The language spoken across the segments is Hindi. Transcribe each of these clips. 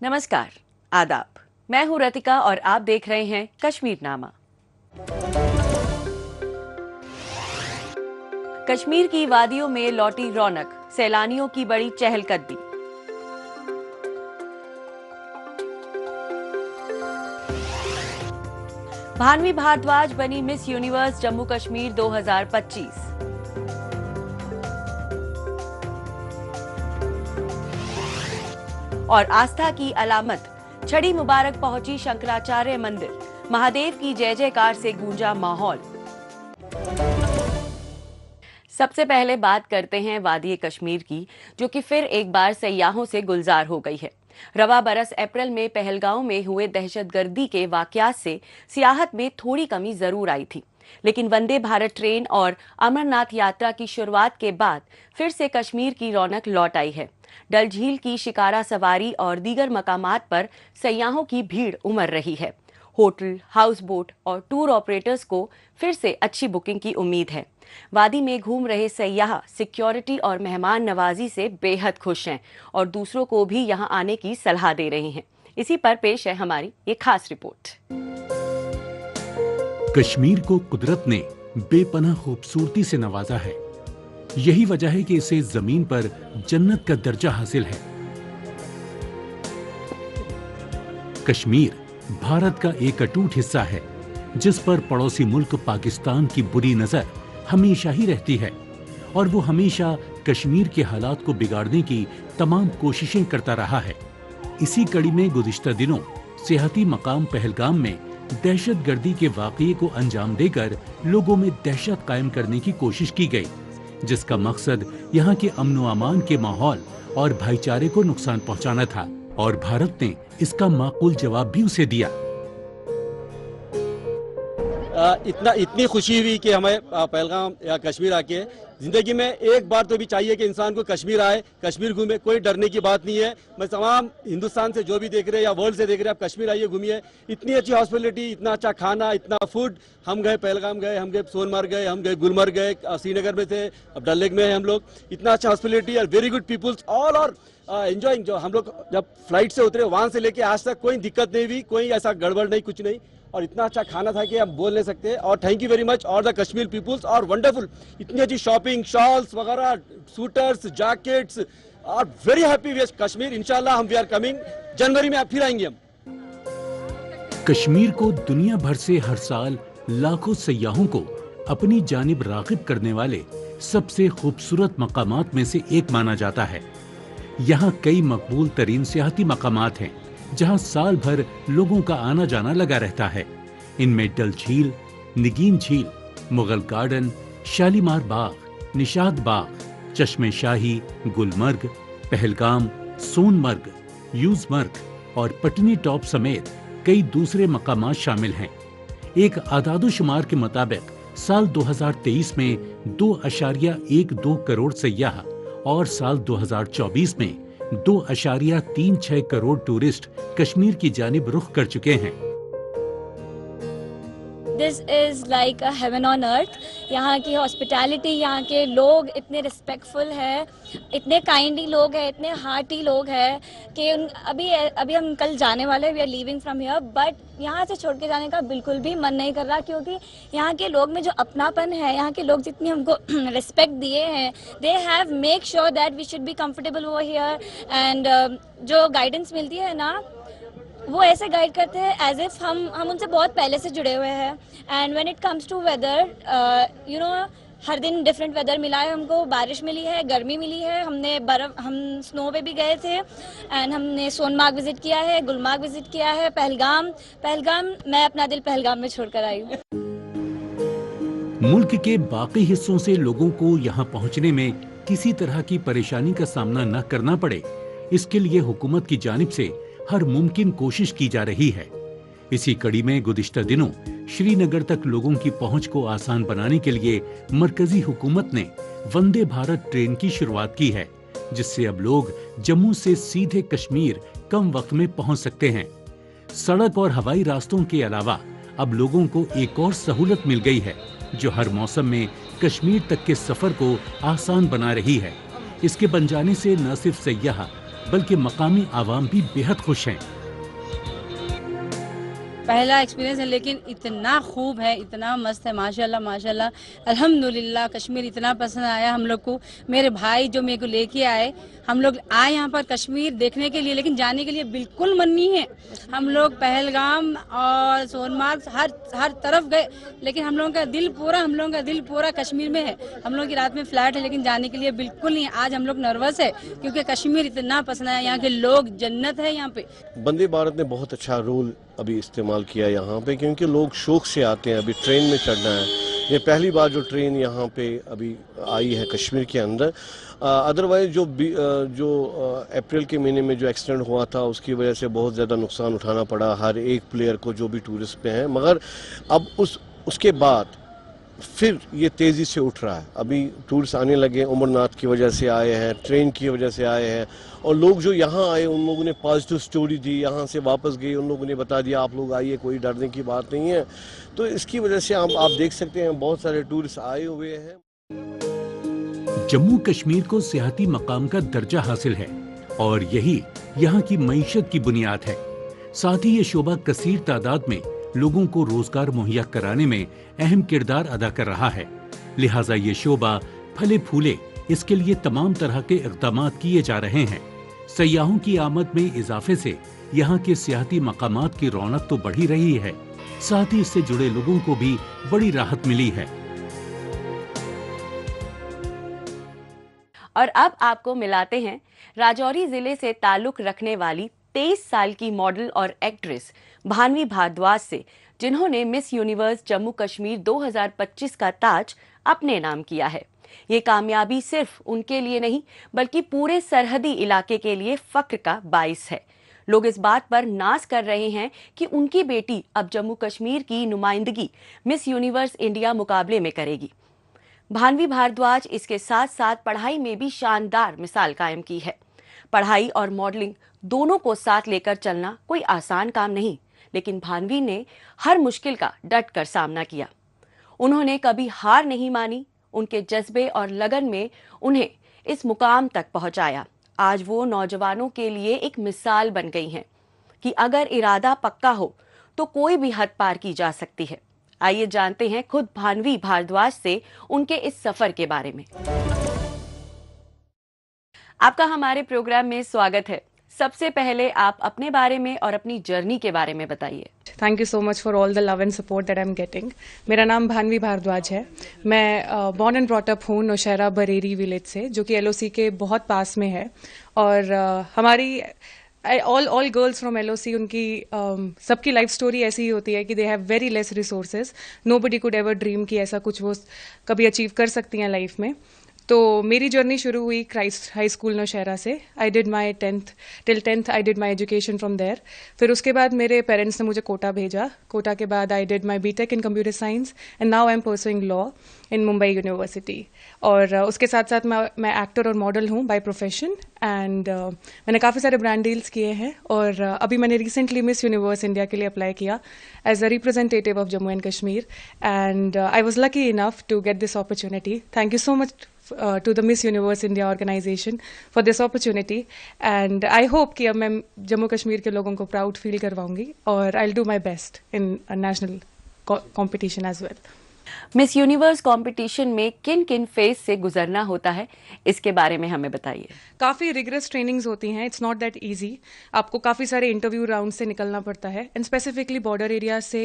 नमस्कार, आदाब। मैं हूं रतिका और आप देख रहे हैं कश्मीर नामा। कश्मीर की वादियों में लौटी रौनक, सैलानियों की बड़ी चहलकदमी। भानवी भारद्वाज बनी मिस यूनिवर्स जम्मू कश्मीर 2025। और आस्था की अलामत, छड़ी मुबारक पहुंची शंकराचार्य मंदिर, महादेव की जय जयकार से गूंजा माहौल। सबसे पहले बात करते हैं वादी कश्मीर की, जो कि फिर एक बार सयाहों से गुलजार हो गई है। रवा बरस अप्रैल में पहलगांव में हुए दहशतगर्दी के वाकयात से सियाहत में थोड़ी कमी जरूर आई थी, लेकिन वंदे भारत ट्रेन और अमरनाथ यात्रा की शुरुआत के बाद फिर से कश्मीर की रौनक लौट आई है। डल झील की शिकारा सवारी और दीगर मकामात पर सयाहों की भीड़ उमड़ रही है। होटल, हाउस बोट और टूर ऑपरेटर्स को फिर से अच्छी बुकिंग की उम्मीद है। वादी में घूम रहे सयाह सिक्योरिटी और मेहमान नवाजी से बेहद खुश हैं और दूसरों को भी यहां आने की सलाह दे रहे हैं। इसी पर पेश है हमारी ये खास रिपोर्ट। कश्मीर को कुदरत ने बेपनाह खूबसूरती से नवाजा है। यही वजह है कि इसे जमीन पर जन्नत का दर्जा हासिल है। कश्मीर भारत का एक अटूट हिस्सा है, जिस पर पड़ोसी मुल्क पाकिस्तान की बुरी नजर हमेशा ही रहती है और वो हमेशा कश्मीर के हालात को बिगाड़ने की तमाम कोशिशें करता रहा है। इसी कड़ी में गुज़िश्ता दिनों सियाहती मकाम पहलगाम में दहशतगर्दी के वाक़ये को अंजाम देकर लोगों में दहशत कायम करने की कोशिश की गई, जिसका मकसद यहाँ के अमन व अमान के माहौल और भाईचारे को नुकसान पहुँचाना था, और भारत ने इसका माकूल जवाब भी उसे दिया। इतनी खुशी हुई कि हमें पहलगाम या कश्मीर आके जिंदगी में एक बार तो भी चाहिए कि इंसान को कश्मीर आए, कश्मीर घूमे। कोई डरने की बात नहीं है। मैं तमाम हिंदुस्तान से जो भी देख रहे हैं या वर्ल्ड से देख रहे हैं, आप कश्मीर आइए, घूमिए। इतनी अच्छी हॉस्पिटलिटी, इतना अच्छा खाना, इतना फूड। हम गए पहलगाम गए, हम गए सोनमार्ग गए, हम गए गुलमर्ग गए, श्रीनगर में थे, अब डल लेक में है हम लोग। इतना अच्छा हॉस्पिटलिटी और वेरी गुड पीपुल्स ऑल और एंजॉइंग। जो हम लोग जब फ्लाइट से उतरे वहां से लेके आज तक कोई दिक्कत नहीं हुई, कोई ऐसा गड़बड़ नहीं, कुछ नहीं। और इतना अच्छा खाना था कि हम बोल नहीं सकते। और थैंक यू वेरी मच और द कश्मीर पीपुल्स और वंडरफुल। इतनी अच्छी शॉपिंग, शॉल्स वगैरह, सूटर्स, जैकेट्स और वेरी हैप्पी विथ कश्मीर। इंशाल्लाह हम वी आर कमिंग, जनवरी में फिर आएंगे हम। कश्मीर को दुनिया भर से हर साल लाखों सयाहों को अपनी जानिब राग़िब करने वाले सबसे खूबसूरत मकामात में से एक माना जाता है। यहाँ कई मकबूल तरीन सियाहती मकामात हैं, जहाँ साल भर लोगों का आना जाना लगा रहता है। इनमें डल झील, निगीन झील, मुगल गार्डन, शालीमार बाग, निशाद बाग, चश्मे शाही, गुलमर्ग, पहलगाम, सोनमर्ग, यूजमर्ग और पटनी टॉप समेत कई दूसरे मकामात शामिल हैं। एक आदादोशुमार के मुताबिक साल 2023 में 2.12 करोड़ सयाह और साल 2024 में 2.36 करोड़ टूरिस्ट कश्मीर की जानिब रुख कर चुके हैं। This is like a heaven on earth. यहाँ की हॉस्पिटैलिटी, यहाँ के लोग इतने रिस्पेक्टफुल है, इतने काइंडली लोग हैं, इतने हार्टी लोग हैं कि अभी हम कल जाने वाले, we are leaving from here, but यहाँ से छोड़ के जाने का बिल्कुल भी मन नहीं कर रहा, क्योंकि यहाँ के लोग में जो अपनापन है, यहाँ के लोग जितनी हमको रिस्पेक्ट दिए हैं, they have make sure that we should be comfortable over here. And जो गाइडेंस मिलती है ना, वो ऐसे गाइड करते हैं एज इफ हम उनसे बहुत पहले से जुड़े हुए हैं। And when it comes to weather, you know, हर दिन डिफरेंट वेदर मिला है हमको। बारिश मिली है, गर्मी मिली है, हम स्नो पे भी गए थे। एंड हमने सोनमार्ग विजिट किया है, गुलमर्ग विजिट किया है, पहलगाम मैं अपना दिल पहलगाम में छोड़कर आई हूँ। मुल्क के बाकी हिस्सों से लोगों को यहाँ पहुँचने में किसी तरह की परेशानी का सामना न करना पड़े, इसके लिए हुकूमत की जानिब से हर मुमकिन कोशिश की जा रही है। इसी कड़ी में गुज़िश्ता दिनों श्रीनगर तक लोगों की पहुंच को आसान बनाने के लिए मरकजी हुकूमत ने वंदे भारत ट्रेन की शुरुआत की है, जिससे अब लोग जम्मू से सीधे कश्मीर कम वक्त में पहुंच सकते हैं। सड़क और हवाई रास्तों के अलावा अब लोगों को एक और सहूलत मिल गई है, जो हर मौसम में कश्मीर तक के सफर को आसान बना रही है। इसके बन जाने से न सिर्फ सयाह बल्कि मकामी आवाम भी बेहद खुश हैं। पहला एक्सपीरियंस है, लेकिन इतना खूब है, इतना मस्त है, माशाल्लाह माशाल्लाह, अल्हम्दुलिल्लाह। कश्मीर इतना पसंद आया हम लोग को। मेरे भाई जो मेरे को लेके आए, हम लोग आए यहाँ पर कश्मीर देखने के लिए, लेकिन जाने के लिए बिल्कुल मन नहीं है। हम लोग पहलगाम और सोनमार्ग हर तरफ गए, लेकिन हम लोगों का दिल पूरा कश्मीर में है। हम लोगों की रात में फ्लैट है, लेकिन जाने के लिए बिल्कुल नहीं। आज हम लोग नर्वस है क्योंकि कश्मीर इतना पसंद है, यहाँ के लोग जन्नत है यहाँ पे। वंदे भारत ने बहुत अच्छा रोल अभी इस्तेमाल किया यहाँ पे, क्योंकि लोग शौक से आते हैं। अभी ट्रेन में चढ़ना है, ये पहली बार जो ट्रेन यहाँ पे अभी आई है कश्मीर के अंदर। अदरवाइज जो अप्रैल के महीने में जो एक्सीडेंट हुआ था, उसकी वजह से बहुत ज़्यादा नुकसान उठाना पड़ा हर एक प्लेयर को जो भी टूरिस्ट पे हैं। मगर अब उसके बाद फिर ये तेज़ी से उठ रहा है। अभी टूरिस्ट आने लगे, अमरनाथ की वजह से आए हैं, ट्रेन की वजह से आए हैं, और लोग जो यहाँ आए उन लोगों ने पॉजिटिव स्टोरी दी, यहाँ से वापस गए, उन लोगों ने बता दिया आप लोग आइए, कोई डरने की बात नहीं है। तो इसकी वजह से आप देख सकते हैं बहुत सारे टूरिस्ट आए हुए हैं। जम्मू कश्मीर को सियाहती मकाम का दर्जा हासिल है और यही यहाँ की मईशत की बुनियाद है। साथ ही ये शोबा कसीर तादाद में लोगों को रोजगार मुहैया कराने में अहम किरदार अदा कर रहा है। लिहाजा ये शोबा फले फूले, इसके लिए तमाम तरह के इक़दाम किए जा रहे हैं। सयाहों की आमद में इजाफे से यहाँ के सियाहती मकामात की रौनक तो बढ़ी रही है, साथ ही इससे जुड़े लोगों को भी बड़ी राहत मिली है। और अब आपको मिलाते हैं राजौरी जिले से ताल्लुक रखने वाली 23 साल की मॉडल और एक्ट्रेस भानवी भारद्वाज से, जिन्होंने मिस यूनिवर्स जम्मू कश्मीर 2025 का ताज अपने नाम किया है। ये कामयाबी सिर्फ उनके लिए नहीं बल्कि पूरे सरहदी इलाके के लिए फख्र का बाइस है। लोग इस बात पर नाज कर रहे हैं कि उनकी बेटी अब जम्मू कश्मीर की नुमाइंदगी मिस यूनिवर्स इंडिया मुकाबले में करेगी। भानवी भारद्वाज इसके साथ साथ पढ़ाई में भी शानदार मिसाल कायम की है। पढ़ाई और मॉडलिंग दोनों को साथ लेकर चलना कोई आसान काम नहीं, लेकिन भानवी ने हर मुश्किल का डट कर सामना किया। उन्होंने कभी हार नहीं मानी। उनके जज्बे और लगन में उन्हें इस मुकाम तक पहुंचाया। आज वो नौजवानों के लिए एक मिसाल बन गई हैं कि अगर इरादा पक्का हो तो कोई भी हद पार की जा सकती है। आइए जानते हैं खुद भानवी भारद्वाज से उनके इस सफर के बारे में। आपका हमारे प्रोग्राम में स्वागत है। सबसे पहले आप अपने बारे में और अपनी जर्नी के बारे में बताइए। Thank you so much for all the love and support that I am getting. मेरा नाम भानवी भारद्वाज है। मैं बॉर्न एंड ब्रॉट अप हूँ नौशहरा बरेरी विलेज से, जो कि LOC के बहुत पास में है। और हमारी ऑल गर्ल्स फ्रॉम LOC, उनकी सबकी लाइफ स्टोरी ऐसी ही होती है कि they have very less resources. Nobody could ever dream कि ऐसा कुछ वो कभी अचीव कर सकती हैं लाइफ में। तो मेरी जर्नी शुरू हुई क्राइस्ट हाई स्कूल नौशहरा से। I did my 10th till 10th I did my education from there. फिर उसके बाद मेरे पेरेंट्स ने मुझे कोटा भेजा। कोटा के बाद आई did my BTech in computer science and now I am pursuing law in Mumbai university. और उसके साथ साथ मैं एक्टर और मॉडल हूँ बाय प्रोफेशन। एंड मैंने काफ़ी सारे ब्रांड डील्स किए हैं। और अभी मैंने रिसेंटली मिस यूनिवर्स इंडिया के लिए अप्लाई किया as a representative of Jammu and Kashmir. And I was lucky enough to get this opportunity. Thank you so much to the Miss Universe India organization for this opportunity, and I hope कि अब मैं जम्मू कश्मीर के लोगों को प्राउड फील करवाऊंगी और I'll do my best in a national competition as well. Miss universe competition में किन किन फेज से गुजरना होता है, इसके बारे में हमें बताइए। काफ़ी रिगरस ट्रेनिंग्स होती हैं। It's not that easy. आपको काफ़ी सारे इंटरव्यू राउंड से निकलना पड़ता है। एंड स्पेसिफिकली बॉर्डर एरिया से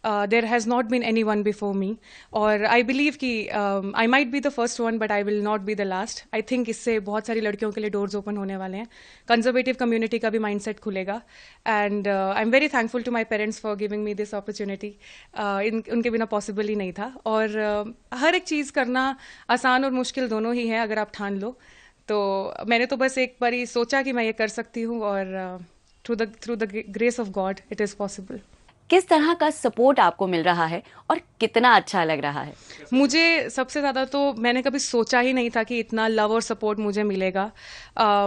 there has not been any one before me. और आई बिलीव कि I might be the first one but I will not be the last. I think इससे बहुत सारी लड़कियों के लिए डोर्स ओपन होने वाले हैं। कंजर्वेटिव कम्युनिटी का भी माइंडसेट खुलेगा। And I am very thankful to my parents for giving me this opportunity. उनके बिना पॉसिबल ही नहीं था। और हर एक चीज़ करना आसान और मुश्किल दोनों ही है अगर आप ठान लो। तो मैंने तो बस एक बार ही सोचा कि मैं ये कर सकती हूँ और through the grace of God it is possible. किस तरह का सपोर्ट आपको मिल रहा है और कितना अच्छा लग रहा है? मुझे सबसे ज़्यादा तो मैंने कभी सोचा ही नहीं था कि इतना लव और सपोर्ट मुझे मिलेगा।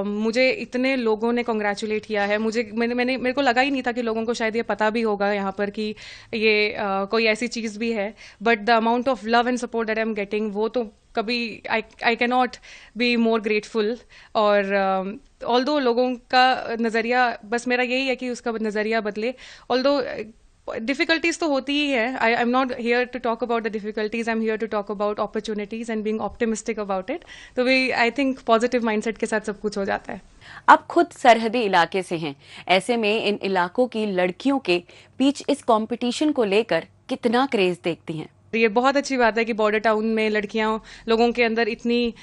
मुझे इतने लोगों ने कॉन्ग्रेचुलेट किया है। मेरे को लगा ही नहीं था कि लोगों को शायद ये पता भी होगा यहाँ पर कि ये कोई ऐसी चीज़ भी है। But the amount of love and support that I am getting, वो तो कभी I can not be more grateful. और ऑल्दो लोगों का नज़रिया, बस मेरा यही है कि उसका नज़रिया बदले। ऑल्दो डिफिकल्टीज तो होती ही है, I am not here to talk about the difficulties, I am here to talk about opportunities and being optimistic about it. तो we I think positive mindset के साथ सब कुछ हो जाता है। आप खुद सरहदी इलाके से हैं, ऐसे में इन इलाकों की लड़कियों के बीच इस कंपटीशन को लेकर कितना क्रेज देखती हैं? ये बहुत अच्छी बात है कि बॉर्डर टाउन में लड़कियां, लोगों के अंदर इतनी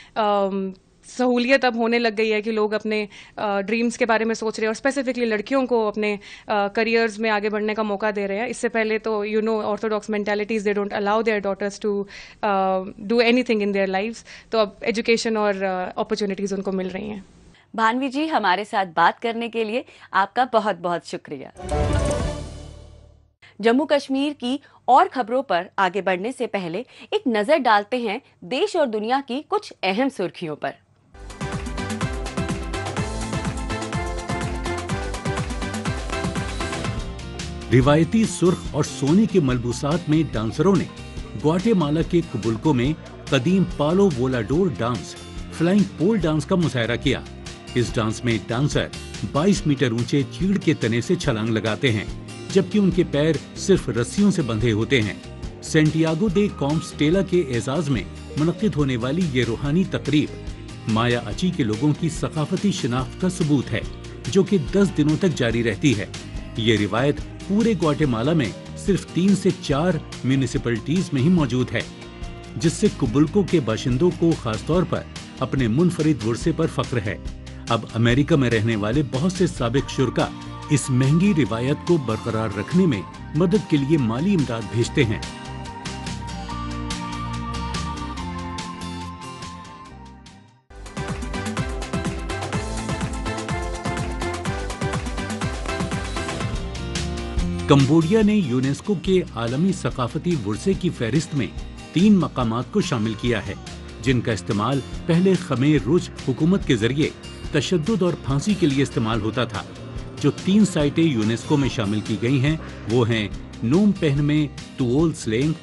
सहूलियत अब होने लग गई है कि लोग अपने ड्रीम्स के बारे में सोच रहे हैं, और स्पेसिफिकली लड़कियों को अपने करियर्स में आगे बढ़ने का मौका दे रहे हैं। इससे पहले तो orthodox mentalities, they don't allow their daughters to do anything in their lives. तो अब एजुकेशन और अपॉर्चुनिटीज उनको मिल रही हैं। भान्वी जी, हमारे साथ बात करने के लिए आपका बहुत बहुत शुक्रिया। जम्मू कश्मीर की और खबरों पर आगे बढ़ने से पहले एक नजर डालते हैं देश और दुनिया की कुछ अहम सुर्खियों पर। रिवायती सुर्ख और सोने के मलबूसात में डांसरों ने ग्वाटेमाला के कुबुल्को में कदीम पालो वोलाडोर डांस, फ्लाइंग पोल डांस का मुजाहरा किया। इस डांस में डांसर 22 मीटर ऊंचे चीड़ के तने से छलांग लगाते हैं, जबकि उनके पैर सिर्फ रस्सियों से बंधे होते हैं। सेंटियागो दे कॉम्पस्टेला के एजाज में मुनक्किद होने वाली ये रूहानी तकरीब माया अची के लोगों की सकाफती शिनाख्त का सबूत है, जो कि 10 दिनों तक जारी रहती है। ये रिवायत पूरे ग्वाटेमाला में सिर्फ 3 से 4 म्यूनिसिपैलिटीज में ही मौजूद है, जिससे कुबुल्को के बाशिंदों को खासतौर पर अपने मुनफरिद विरसे पर फख्र है। अब अमेरिका में रहने वाले बहुत से साबिक शुरका इस महंगी रिवायत को बरकरार रखने में मदद के लिए माली इमदाद भेजते हैं। कंबोडिया ने यूनेस्को के आलमी सकाफती विरसे की फहरिस्त में 3 मकामात को शामिल किया है, जिनका इस्तेमाल पहले खमेर रुज हुकूमत के जरिए तशद्दुद और फांसी के लिए इस्तेमाल होता था। जो 3 साइटें यूनेस्को में शामिल की गई हैं, वो हैं नोम पेहन में तुओल स्लेंग,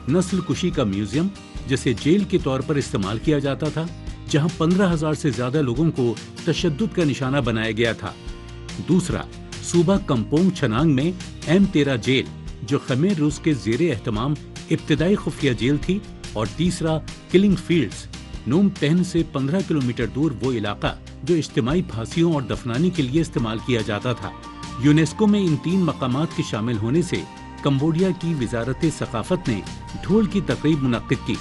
नस्ल कुशी का म्यूजियम, जिसे जेल के तौर पर इस्तेमाल किया जाता था, जहां 15,000 से ज्यादा लोगों को तशद्दुद का निशाना बनाया गया था। दूसरा, सूबा कंपोंग छनांग में M13 जेल, जो खमेर रूस के ज़ेरे एहतमाम इब्तिदाई खुफिया जेल थी। और तीसरा, किलिंग फील्ड्स, नोम पेहन से 15 किलोमीटर दूर वो इलाका जो इज्तिमाई फांसियों और दफनाने के लिए इस्तेमाल किया जाता था। यूनेस्को में इन 3 मकामात के शामिल होने से कंबोडिया की वजारत सकाफत ने ढोल की तकरीब मुनक्किद की।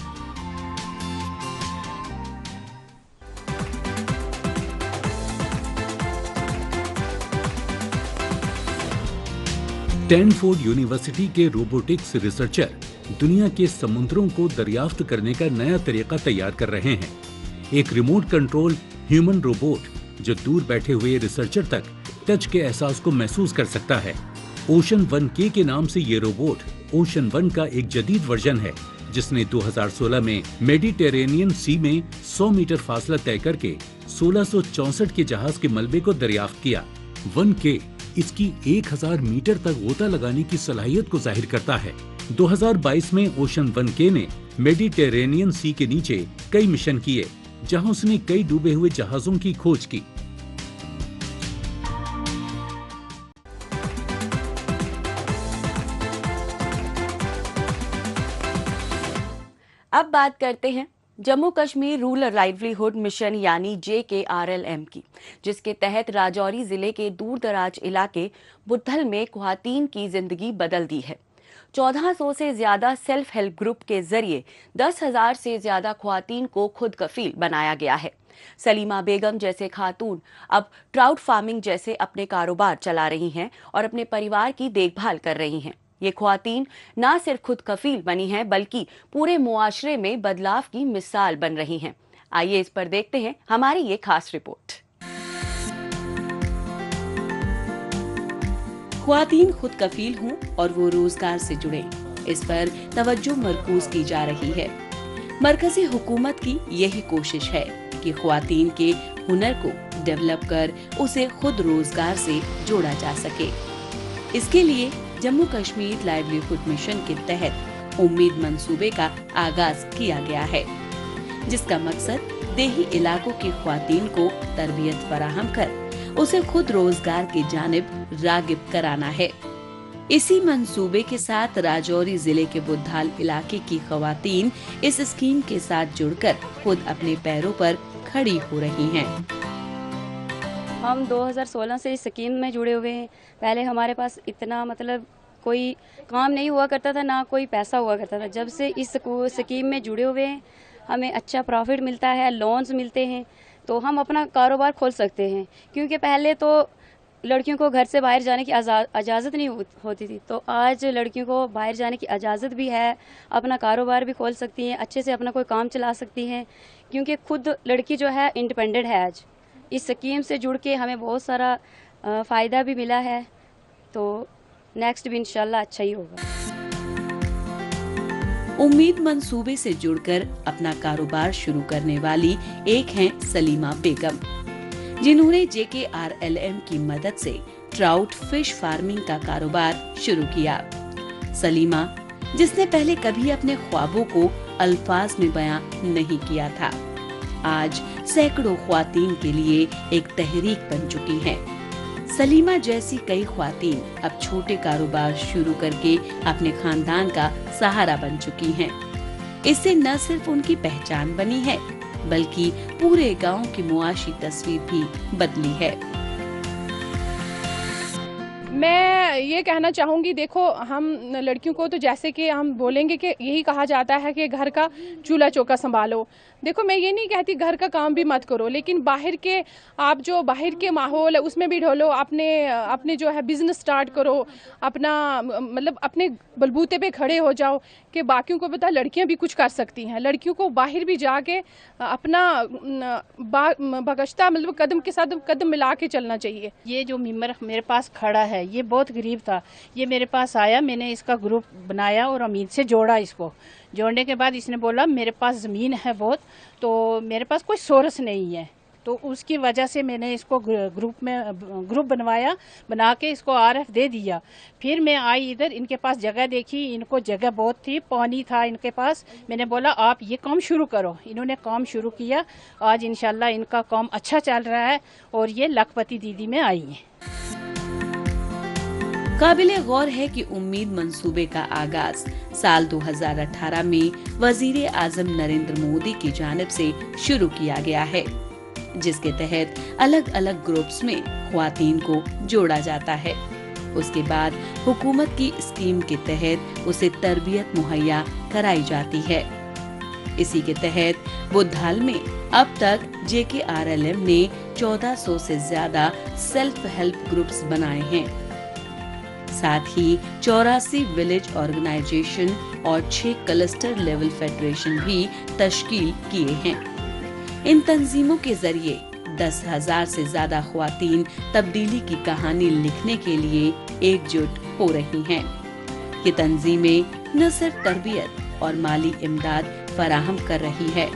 स्टैनफोर्ड यूनिवर्सिटी के रोबोटिक्स रिसर्चर दुनिया के समुद्रों को दरियाफ्त करने का नया तरीका तैयार कर रहे हैं। एक रिमोट कंट्रोल ह्यूमन रोबोट जो दूर बैठे हुए रिसर्चर तक टच के एहसास को महसूस कर सकता है। ओशन 1K के नाम से ये रोबोट ओशन 1 का एक जदीद वर्जन है, जिसने 2016 में मेडिटेरेनियन सी में 100 मीटर फासला तय करके 1664 के जहाज के मलबे को दरियाफ्त किया। 1K इसकी 1000 मीटर तक गोता लगाने की सलाहियत को जाहिर करता है। 2022 में ओशन 1K ने मेडिटेरेनियन सी के नीचे कई मिशन किए, जहां उसने कई डूबे हुए जहाजों की खोज की। अब बात करते हैं Jammu Kashmir rural livelihood mission यानी JKRLM की, जिसके तहत राजौरी जिले के दूर दराज इलाके बुद्धल में ख्वातीन की जिंदगी बदल दी है। 1400 से ज्यादा सेल्फ हेल्प ग्रुप के जरिए 10,000 से ज्यादा ख्वातीन को खुद कफील बनाया गया है। सलीमा बेगम जैसे खातून अब ट्राउट फार्मिंग जैसे अपने कारोबार चला रही हैं और अपने परिवार की देखभाल कर रही हैं। ये ख्वातीन ना सिर्फ खुद कफील बनी हैं, बल्कि पूरे मुआशरे में बदलाव की मिसाल बन रही हैं। आइए इस पर देखते हैं हमारी ये खास रिपोर्ट। ख्वातीन खुद कफील हों और वो रोजगार से जुड़े, इस पर तवज्जो मरकूज की जा रही है। मरकजी हुकूमत की यही कोशिश है कि ख्वातीन के हुनर को डेवलप कर उसे खुद रोजगार से जोड़ा जा सके। इसके लिए जम्मू कश्मीर लाइवलीहुड मिशन के तहत उम्मीद मंसूबे का आगाज किया गया है। जिसका मकसद देही इलाकों की ख्वातीन को तरबियत फराहम कर उसे खुद रोजगार की जानिब रागिब कराना है। इसी मंसूबे के साथ राजौरी जिले के बुद्धाल इलाके की ख्वातीन इस स्कीम के साथ जुड़कर खुद अपने पैरों पर खड़ी हो रही हैं। हम 2016 से इस स्कीम में जुड़े हुए हैं। पहले हमारे पास इतना कोई काम नहीं हुआ करता था, ना कोई पैसा हुआ करता था। जब से इस स्कीम में जुड़े हुए हैं हमें अच्छा प्रॉफिट मिलता है, लोन्स मिलते हैं, तो हम अपना कारोबार खोल सकते हैं। क्योंकि पहले तो लड़कियों को घर से बाहर जाने की इजाज़त नहीं होती थी, तो आज लड़कियों को बाहर जाने की इजाज़त भी है, अपना कारोबार भी खोल सकती हैं, अच्छे से अपना कोई काम चला सकती हैं। क्योंकि खुद लड़की जो है इंडिपेंडेंट है। आज इस स्कीम से जुड़ के हमें बहुत सारा फ़ायदा भी मिला है, तो नेक्स्ट भी इंशाल्लाह अच्छा ही होगा। उम्मीद मंसूबे से जुड़कर अपना कारोबार शुरू करने वाली एक हैं सलीमा बेगम, जिन्होंने JKRLM की मदद से ट्राउट फिश फार्मिंग का कारोबार शुरू किया। सलीमा, जिसने पहले कभी अपने ख्वाबों को अल्फाज में बयां नहीं किया था, आज सैकड़ों ख्वातीन के लिए एक तहरीक बन चुकी हैं। सलीमा जैसी कई ख्वातीन अब छोटे कारोबार शुरू करके अपने खानदान का सहारा बन चुकी हैं। इससे न सिर्फ उनकी पहचान बनी है, बल्कि पूरे गांव की मुआशी तस्वीर भी बदली है। मैं ये कहना चाहूँगी, देखो हम लड़कियों को तो जैसे कि हम बोलेंगे कि यही कहा जाता है कि घर का चूल्हा चौका संभालो। देखो मैं ये नहीं कहती घर का काम भी मत करो, लेकिन बाहर के आप जो बाहर के माहौल है उसमें भी ढलो, अपने जो है बिजनेस स्टार्ट करो, अपना अपने बलबूते पे खड़े हो जाओ कि बाकियों को पता लड़कियां भी कुछ कर सकती हैं। लड़कियों को बाहर भी जाके अपना बगश्ता कदम के साथ कदम मिला के चलना चाहिए। ये जो मेंबर मेरे पास खड़ा है ये बहुत गरीब था, ये मेरे पास आया, मैंने इसका ग्रुप बनाया और अमीर से जोड़ा। इसको जोड़ने के बाद इसने बोला मेरे पास ज़मीन है बहुत, तो मेरे पास कोई सोर्स नहीं है, तो उसकी वजह से मैंने इसको ग्रुप बना के इसको RF दे दिया। फिर मैं आई इधर, इनके पास जगह देखी, इनको जगह बहुत थी, पानी था इनके पास। मैंने बोला आप ये काम शुरू करो। इन्होंने काम शुरू किया, आज इंशाल्लाह इनका काम अच्छा चल रहा है और ये लखपति दीदी में आई है। काबिले गौर है कि उम्मीद मंसूबे का आगाज साल 2018 में वजीर आजम नरेंद्र मोदी की जानिब से शुरू किया गया है, जिसके तहत अलग अलग ग्रुप्स में ख्वातीन को जोड़ा जाता है। उसके बाद हुकूमत की स्कीम के तहत उसे तरबियत मुहैया कराई जाती है। इसी के तहत बुद्धाल में अब तक JKRLM ने 1400 से ज्यादा सेल्फ हेल्प ग्रुप्स बनाए हैं। साथ ही 84 विलेज ऑर्गेनाइजेशन और 6 क्लस्टर लेवल फेडरेशन भी तश्कील किए हैं। इन तंजीमों के जरिए 10,000 से ज्यादा ख्वातीन तब्दीली की कहानी लिखने के लिए एकजुट हो रही हैं। ये तंजीमें न सिर्फ तरबियत और माली इमदाद फराहम कर रही है,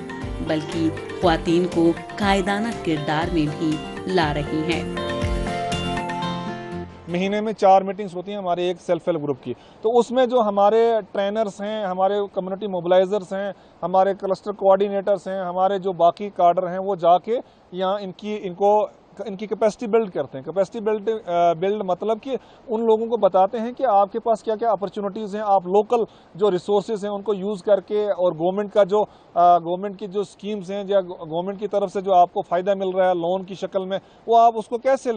बल्कि ख्वातीन को कायदाना किरदार में भी ला रही हैं। महीने में 4 मीटिंग्स होती हैं हमारे एक सेल्फ हेल्प ग्रुप की, तो उसमें जो हमारे ट्रेनर्स हैं, हमारे कम्युनिटी मोबिलाइजर्स हैं, हमारे क्लस्टर कोऑर्डिनेटर्स हैं, हमारे जो बाकी कार्डर हैं, वो जाके यहाँ इनकी कैपेसिटी बिल्ड करते हैं। कैपेसिटी बिल्ड मतलब कि उन लोगों को बताते हैं कि आपके पास क्या क्या अपॉर्चुनिटीज़ हैं, आप लोकल जो रिसोर्सेज हैं उनको यूज़ करके, और गवर्नमेंट की जो स्कीम्स हैं या गवर्नमेंट की तरफ से जो आपको फ़ायदा मिल रहा है लोन की शक्ल में, वो आप उसको कैसे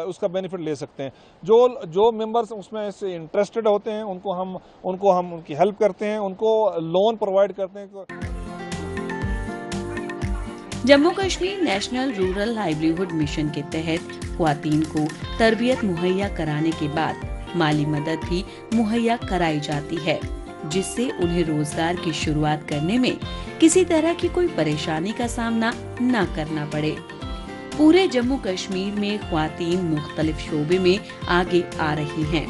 उसका बेनिफिट ले सकते हैं। जो मेंबर्स उसमें से इंटरेस्टेड होते हैं उनको हम उनकी हेल्प करते हैं, उनको लोन प्रोवाइड करते हैं। Jammu Kashmir national rural livelihood mission के तहत ख्वातीन को तरबियत मुहैया कराने के बाद माली मदद भी मुहैया कराई जाती है, जिससे उन्हें रोजगार की शुरुआत करने में किसी तरह की कोई परेशानी का सामना न करना पड़े। पूरे जम्मू कश्मीर में ख्वातीन मुख्तलिफ शोबे में आगे आ रही हैं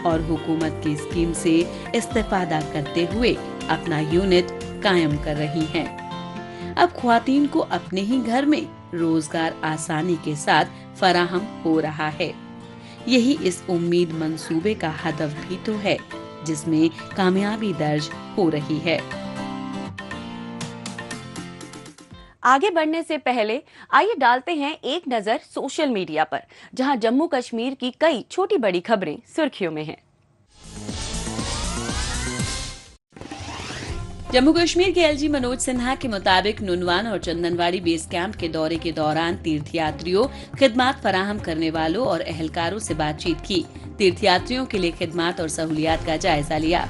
और हुकूमत की स्कीम से इस्तेफादा करते हुए अपना यूनिट कायम कर रही हैं। अब ख्वातीन को अपने ही घर में रोजगार आसानी के साथ फराहम हो रहा है। यही इस उम्मीद मंसूबे का हदफ भी तो है, जिसमें कामयाबी दर्ज हो रही है। आगे बढ़ने से पहले आइए डालते हैं एक नजर सोशल मीडिया पर, जहां जम्मू कश्मीर की कई छोटी बड़ी खबरें सुर्खियों में हैं। जम्मू कश्मीर के एलजी मनोज सिन्हा के मुताबिक नुनवान और चंदनवाड़ी बेस कैंप के दौरे के दौरान तीर्थयात्रियों, खिदमात फराहम करने वालों और एहलकारों से बातचीत की। तीर्थयात्रियों के लिए खिदमात और सहूलियात का जायजा लिया।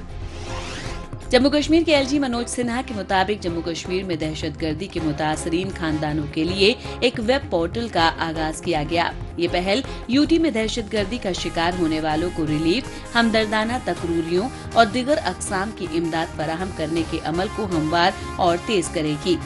जम्मू कश्मीर के एलजी मनोज सिन्हा के मुताबिक जम्मू कश्मीर में दहशतगर्दी के मुतासरीन खानदानों के लिए एक वेब पोर्टल का आगाज किया गया। ये पहल यूटी में दहशतगर्दी का शिकार होने वालों को रिलीफ, हमदर्दाना तकरूरियों और दिगर अक़साम की इमदाद फराहम करने के अमल को हमवार और तेज करेगी।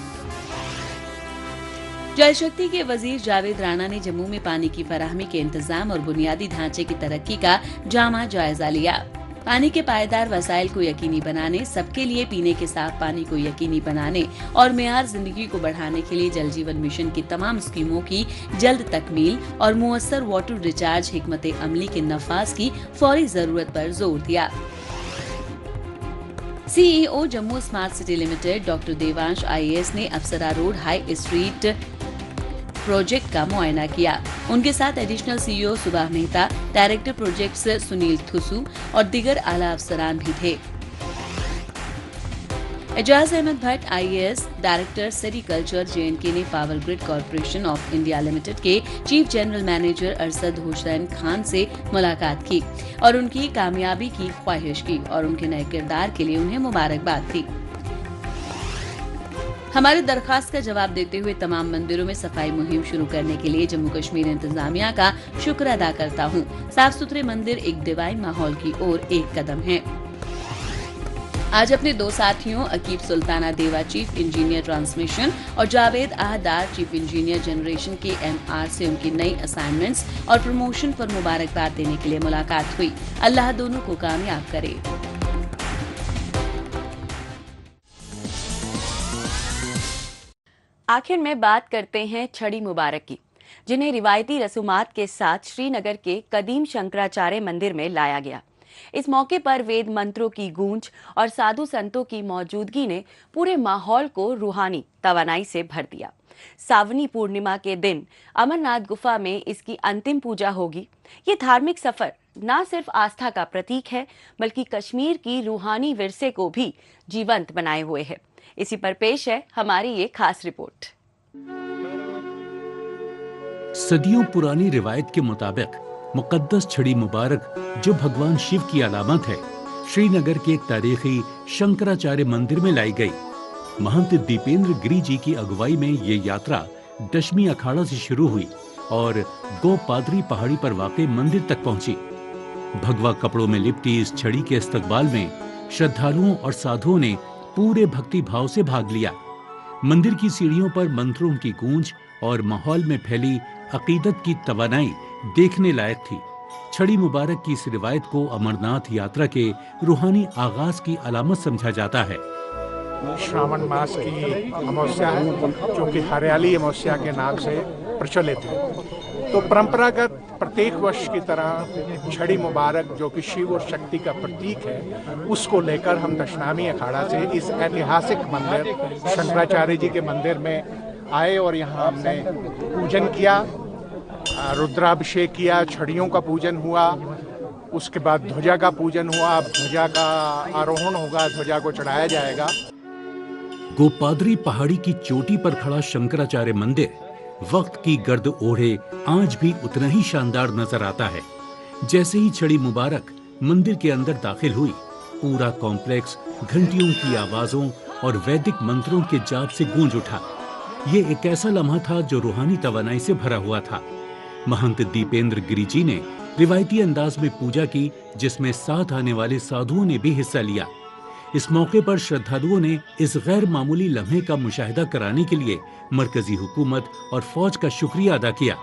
जल शक्ति के वजीर जावेद राणा ने जम्मू में पानी की फराहमी के इंतजाम और बुनियादी ढांचे की तरक्की का जामा जायजा लिया। पानी के पायदार वसाइल को यकीनी बनाने, सबके लिए पीने के साफ पानी को यकीनी बनाने और मेयार जिंदगी को बढ़ाने के लिए जल जीवन मिशन की तमाम स्कीमों की जल्द तकमील और मुअस्सर वाटर रिचार्ज हिकमत अमली के नफाज की फौरी जरूरत पर जोर दिया। CEO Jammu smart city limited doctor Devansh IAS ने Afsara road high street project का मुआयना किया। उनके साथ additional CEO Subah Mehta, director projects Sunil Thusu और दीगर आला अफसरान भी थे। Ajaz Ahmad Bhat IAS, director sericulture JNK ने power grid corporation of India limited के chief general manager Arshad Hussain Khan से मुलाकात की और उनकी कामयाबी की ख्वाहिश की और उनके नए किरदार के लिए उन्हें मुबारकबाद दी। हमारी दरखास्त का जवाब देते हुए तमाम मंदिरों में सफाई मुहिम शुरू करने के लिए जम्मू कश्मीर इंतजामिया का शुक्र अदा करता हूँ। साफ सुथरे मंदिर एक डिवाइन माहौल की ओर एक कदम है। आज अपने दो साथियों अकीब सुल्ताना देवा चीफ इंजीनियर ट्रांसमिशन और जावेद आहदार चीफ इंजीनियर जनरेशन के MR से उनकी नई असाइनमेंट्स और प्रमोशन पर मुबारकबाद देने के लिए मुलाकात हुई। अल्लाह दोनों को कामयाब करे। आखिर में बात करते हैं छड़ी मुबारक की, जिन्हें रिवायती रसूमात के साथ श्रीनगर के कदीम शंकराचार्य मंदिर में लाया गया। इस मौके पर वेद मंत्रों की गूंज और साधु संतों की मौजूदगी ने पूरे माहौल को रूहानी तवानाई से भर दिया। सावनी पूर्णिमा के दिन अमरनाथ गुफा में इसकी अंतिम पूजा होगी। ये धार्मिक सफर न सिर्फ आस्था का प्रतीक है, बल्कि कश्मीर की रूहानी विरसे को भी जीवंत बनाए हुए है। इसी पर पेश है हमारी ये खास रिपोर्ट। सदियों पुरानी रिवायत के मुताबिक मुकद्दस छड़ी मुबारक, जो भगवान शिव की अलामत है, श्रीनगर के एक तारीखी शंकराचार्य मंदिर में लाई गई। महंत दीपेंद्र गिरी जी की अगुवाई में ये यात्रा दशमी अखाड़ा से शुरू हुई और गोपादरी पहाड़ी पर वाक़ मंदिर तक पहुंची। भगवा कपड़ों में लिपटी इस छड़ी के इस्तकबाल में श्रद्धालुओं और साधुओं ने पूरे भक्ति भाव से भाग लिया। मंदिर की सीढ़ियों पर मंत्रों की गूंज और माहौल में फैली अकीदत की तवानाई देखने लायक थी। छड़ी मुबारक की इस रिवायत को अमरनाथ यात्रा के रूहानी आगाज की अलामत समझा जाता है। श्रावण मास की अमावस्या है, जो कि हरियाली अमावस्या के नाम से प्रचलित है। तो परंपरागत प्रत्येक वर्ष की तरह छड़ी मुबारक, जो कि शिव और शक्ति का प्रतीक है, उसको लेकर हम दशनामी अखाड़ा से इस ऐतिहासिक मंदिर शंकराचार्य जी के मंदिर में आए और यहाँ हमने पूजन किया, रुद्राभिषेक किया, छड़ियों का पूजन हुआ, उसके बाद ध्वजा का पूजन हुआ। अब ध्वजा का आरोहण होगा, ध्वजा को चढ़ाया जाएगा। गोपादरी पहाड़ी की चोटी पर खड़ा शंकराचार्य मंदिर वक्त की गर्द ओढ़े आज भी उतना ही शानदार नजर आता है। जैसे ही छड़ी मुबारक मंदिर के अंदर दाखिल हुई, पूरा कॉम्प्लेक्स घंटियों की आवाजों और वैदिक मंत्रों के जाप से गूंज उठा। ये एक ऐसा लम्हा था जो रूहानी तवानाई से भरा हुआ था। महंत दीपेंद्र गिरी जी ने रिवायती अंदाज में पूजा की, जिसमें साथ आने वाले साधुओं ने भी हिस्सा लिया। इस मौके पर श्रद्धालुओं ने इस गैर मामूली लम्हे का मुशाहिदा कराने के लिए मरकजी हुकूमत और फौज का शुक्रिया अदा किया।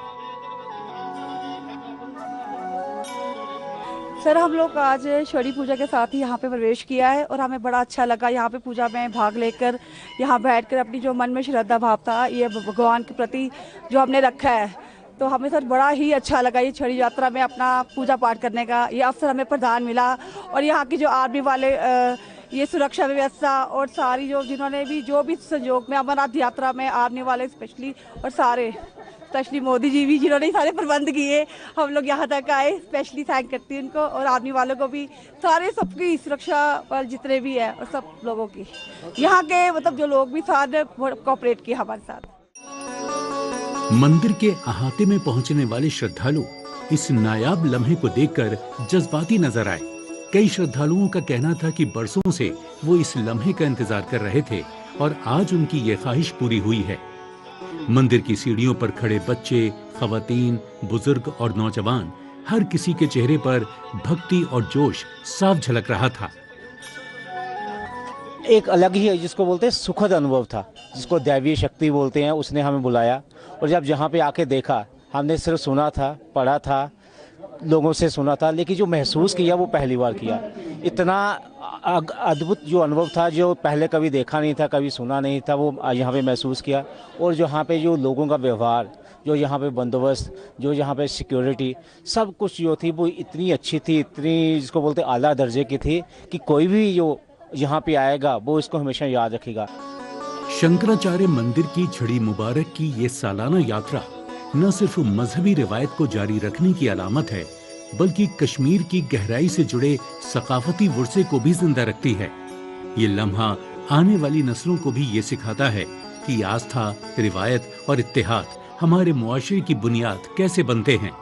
सर, हम लोग आज छड़ी पूजा के साथ ही यहाँ पे प्रवेश किया है और हमें बड़ा अच्छा लगा यहाँ पे पूजा में भाग लेकर, यहाँ बैठकर अपनी जो मन में श्रद्धा भाव था ये भगवान के प्रति जो हमने रखा है, तो हमें सर बड़ा ही अच्छा लगा ये छड़ी यात्रा में अपना पूजा पाठ करने का ये अवसर हमें प्रदान मिला। और यहाँ की जो आर्मी वाले ये सुरक्षा व्यवस्था और सारी जो जिन्होंने भी जो भी संयोग में अमरनाथ यात्रा में आने वाले स्पेशली और सारे स्पेशली मोदी जी भी जिन्होंने सारे प्रबंध किए, हम लोग यहाँ तक आए, स्पेशली थैंक करती हूँ उनको और आदमी वालों को भी, सारे सबकी सुरक्षा पर जितने भी है और सब लोगों की यहाँ के मतलब जो लोग भी सारे कोऑपरेट किए हमारे साथ। मंदिर के अहाते में पहुंचने वाले श्रद्धालु इस नायाब लम्हे को देखकर जज्बाती नजर आए। कई श्रद्धालुओं का कहना था कि बरसों से वो इस लम्हे का इंतजार कर रहे थे और आज उनकी ये ख्वाहिश पूरी हुई है। मंदिर की सीढ़ियों पर खड़े बच्चे, खवातीन, बुजुर्ग और नौजवान, हर किसी के चेहरे पर भक्ति और जोश साफ झलक रहा था। एक अलग ही जिसको बोलते हैं सुखद अनुभव था, जिसको दैवीय शक्ति बोलते हैं, उसने हमें बुलाया और जब यहाँ पे आके देखा, हमने सिर्फ सुना था, पढ़ा था, लोगों से सुना था, लेकिन जो महसूस किया वो पहली बार किया। इतना अद्भुत जो अनुभव था, जो पहले कभी देखा नहीं था, कभी सुना नहीं था, वो यहाँ पे महसूस किया। और यहाँ पे जो लोगों का व्यवहार, जो यहाँ पे बंदोबस्त, जो यहाँ पे सिक्योरिटी, सब कुछ जो थी वो इतनी अच्छी थी, इतनी जिसको बोलते आला दर्जे की थी कि कोई भी जो यहाँ पे आएगा वो इसको हमेशा याद रखेगा। शंकराचार्य मंदिर की झड़ी मुबारक की ये सालाना यात्रा न सिर्फ मजहबी रिवायत को जारी रखने की अलामत है, बल्कि कश्मीर की गहराई से जुड़े सकाफती विरसे को भी जिंदा रखती है। ये लम्हा आने वाली नस्लों को भी ये सिखाता है कि आस्था, रिवायत और इत्तेहाद हमारे मुआशरे की बुनियाद कैसे बनते हैं।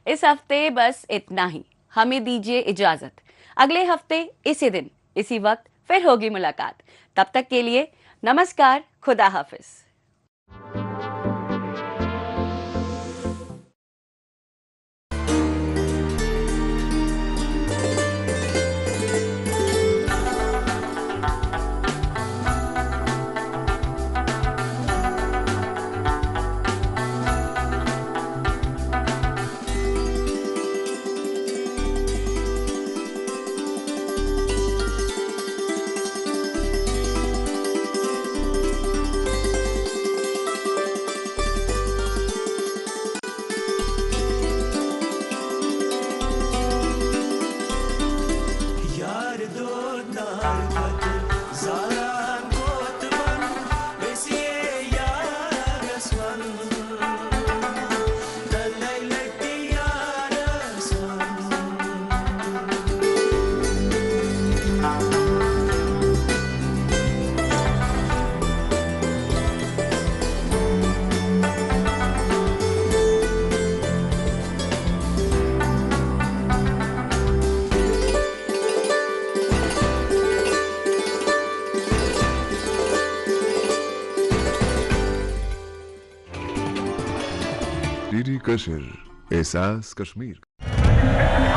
इस हफ्ते बस इतना ही, हमें दीजिए इजाजत। अगले हफ्ते इसी दिन इसी वक्त फिर होगी मुलाकात। तब तक के लिए नमस्कार, खुदा हाफिज। डीडी कश्मीर, एहसास कश्मीर।